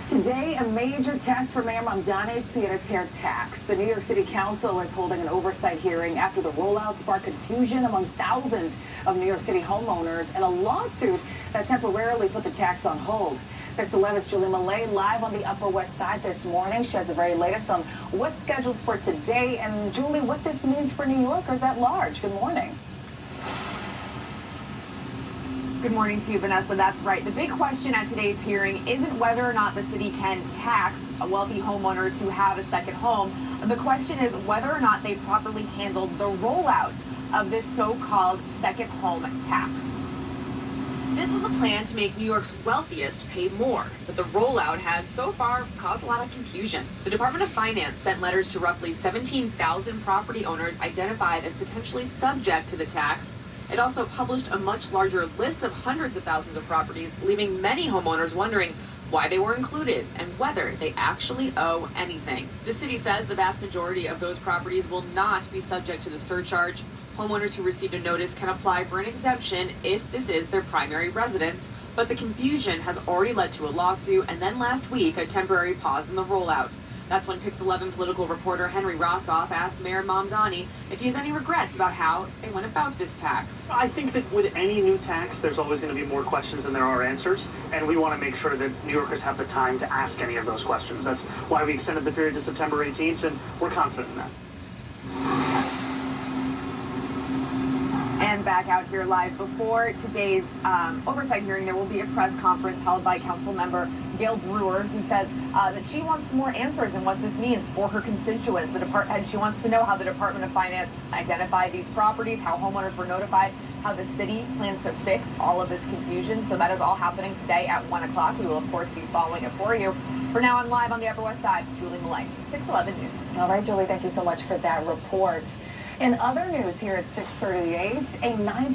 Today, a major test for Mayor Mamdani's pied-à-terre tax. The New York City Council is holding an oversight hearing after the rollout sparked confusion among thousands of New York City homeowners and a lawsuit that temporarily put the tax on hold. Pix 11's Julie Millet live on the Upper West Side this morning. She has the very latest on what's scheduled for today. And Julie, what this means for New Yorkers at large. Good morning. Good morning to you, Vanessa. That's right. The big question at today's hearing isn't whether or not the city can tax wealthy homeowners who have a second home. The question is whether or not they properly handled the rollout of this so-called second home tax. This was a plan to make New York's wealthiest pay more, but the rollout has so far caused a lot of confusion. The Department of Finance sent letters to roughly 17,000 property owners identified as potentially subject to the tax. It also published a much larger list of hundreds of thousands of properties, leaving many homeowners wondering why they were included and whether they actually owe anything. The city says the vast majority of those properties will not be subject to the surcharge. Homeowners who received a notice can apply for an exemption if this is their primary residence, but the confusion has already led to a lawsuit and then last week a temporary pause in the rollout. That's when Pix 11 political reporter Henry Rossoff asked Mayor Mamdani if he has any regrets about how they went about this tax. I think that with any new tax, there's always going to be more questions than there are answers, and we want to make sure that New Yorkers have the time to ask any of those questions. That's why we extended the period to September 18th, and we're confident in that. And back out here live before today's oversight hearing, there will be a press conference held by council member Gail Brewer, who says that she wants more answers and what this means for her constituents. And she wants to know how the Department of Finance identified these properties, how homeowners were notified, how the city plans to fix all of this confusion. So that is all happening today at 1 o'clock. We will, of course, be following it for you. For now, I'm live on the Upper West Side. Julie Millet, Pix 11 News. All right, Julie, thank you so much for that report. In other news here at 6:38, a 9